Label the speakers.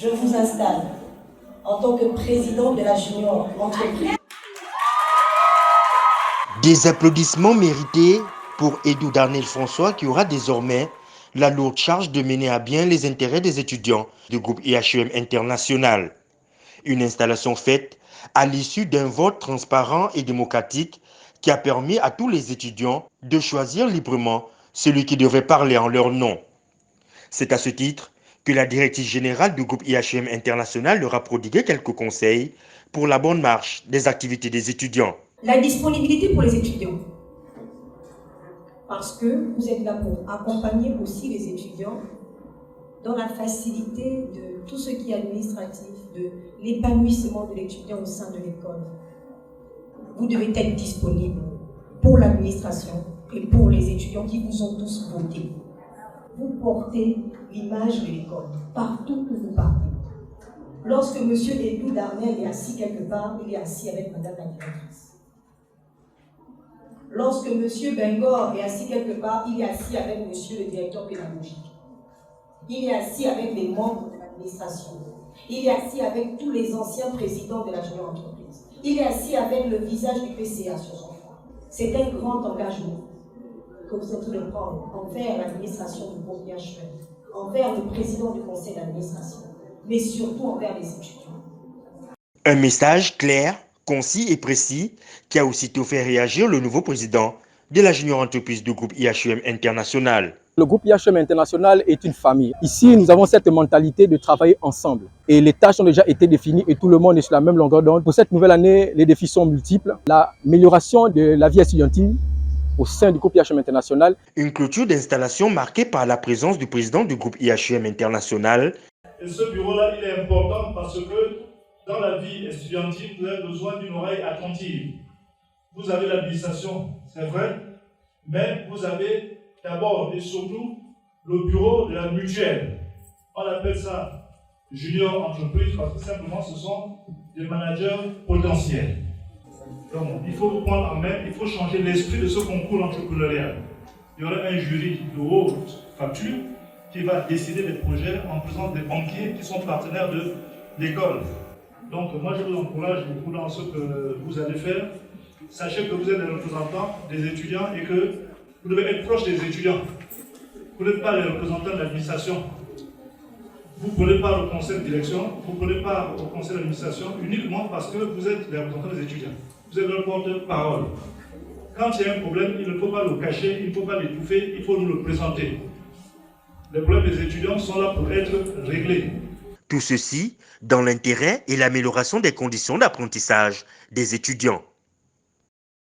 Speaker 1: je vous installe en tant que président de la junior entreprise.
Speaker 2: Des applaudissements mérités pour Edou Darnel François qui aura désormais la lourde charge de mener à bien les intérêts des étudiants du groupe IHEM International. Une installation faite à l'issue d'un vote transparent et démocratique qui a permis à tous les étudiants de choisir librement celui qui devrait parler en leur nom. C'est à ce titre que la directrice générale du groupe IHEM International leur a prodigué quelques conseils pour la bonne marche des activités des étudiants.
Speaker 1: La disponibilité pour les étudiants, parce que vous êtes là pour accompagner aussi les étudiants dans la facilité de tout ce qui est administratif, de l'épanouissement de l'étudiant au sein de l'école. Vous devez être disponible pour l'administration et pour les étudiants qui vous ont tous voté. Vous portez l'image de l'école partout où vous partez. Lorsque M. Edou Darnel est assis quelque part, il est assis avec Madame la directrice. Lorsque M. Bengor est assis quelque part, il est assis avec M. le directeur pédagogique. Il est assis avec les membres de l'administration. Il est assis avec tous les anciens présidents de la junior entreprise. Il est assis avec le visage du PCA sur son front. C'est un grand engagement que vous êtes en train de prendre envers l'administration du groupe IHEM, envers le président du conseil d'administration, mais surtout envers les étudiants.
Speaker 2: Un message clair, concis et précis qui a aussitôt fait réagir le nouveau président de la junior entreprise du groupe IHEM International.
Speaker 3: Le groupe IHEM International est une famille. Ici, nous avons cette mentalité de travailler ensemble. Et les tâches ont déjà été définies et tout le monde est sur la même longueur d'onde. Pour cette nouvelle année, les défis sont multiples. L'amélioration de la vie estudiantine au sein du groupe IHEM International.
Speaker 2: Une clôture d'installation marquée par la présence du président du groupe IHEM International.
Speaker 4: Et ce bureau-là, il est important parce que dans la vie estudiantine, vous avez besoin d'une oreille attentive. Vous avez l'administration, c'est vrai, mais vous avez d'abord et surtout le bureau de la mutuelle. On appelle ça junior entreprise parce que simplement ce sont des managers potentiels. Donc il faut vous prendre en main, il faut changer l'esprit de ce concours entrepreneurial. Il y aura un jury de haute facture qui va décider des projets en présence des banquiers qui sont partenaires de l'école. Donc moi je vous encourage beaucoup dans ce que vous allez faire. Sachez que vous êtes les représentants des étudiants et que vous devez être proche des étudiants. Vous n'êtes pas les représentants de l'administration. Vous prenez part au conseil de direction, vous prenez part au conseil d'administration uniquement parce que vous êtes les représentants des étudiants. Vous êtes leur porte-parole. Quand il y a un problème, il ne faut pas le cacher, il ne faut pas l'étouffer, il faut nous le présenter. Les problèmes des étudiants sont là pour être réglés.
Speaker 2: Tout ceci dans l'intérêt et l'amélioration des conditions d'apprentissage des étudiants.